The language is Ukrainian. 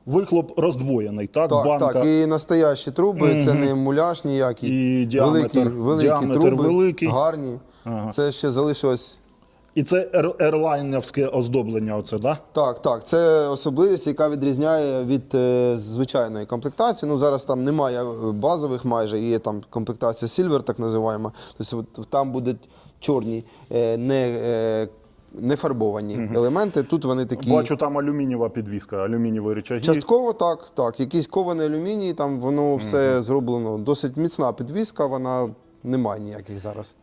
вихлоп роздвоєний, так? Так, Банка. так, і настоящі труби, це не муляж ніякий. І діаметр труби, великий. гарні. Ага. Це ще залишилось. І це ерлайнівське оздоблення, оце, да? Так, так. Це особливість, яка відрізняє від звичайної комплектації. Ну, зараз там немає базових майже, є там комплектація Silver, так називаємо. Тобто там будуть чорні, не фарбовані елементи. Тут вони такі. Бачу, там алюмінієва підвіска, алюмінієві рычаги. Частково так, так. Якийсь кований алюміній, там воно все зроблено. Досить міцна підвіска, вона немає ніяких зараз.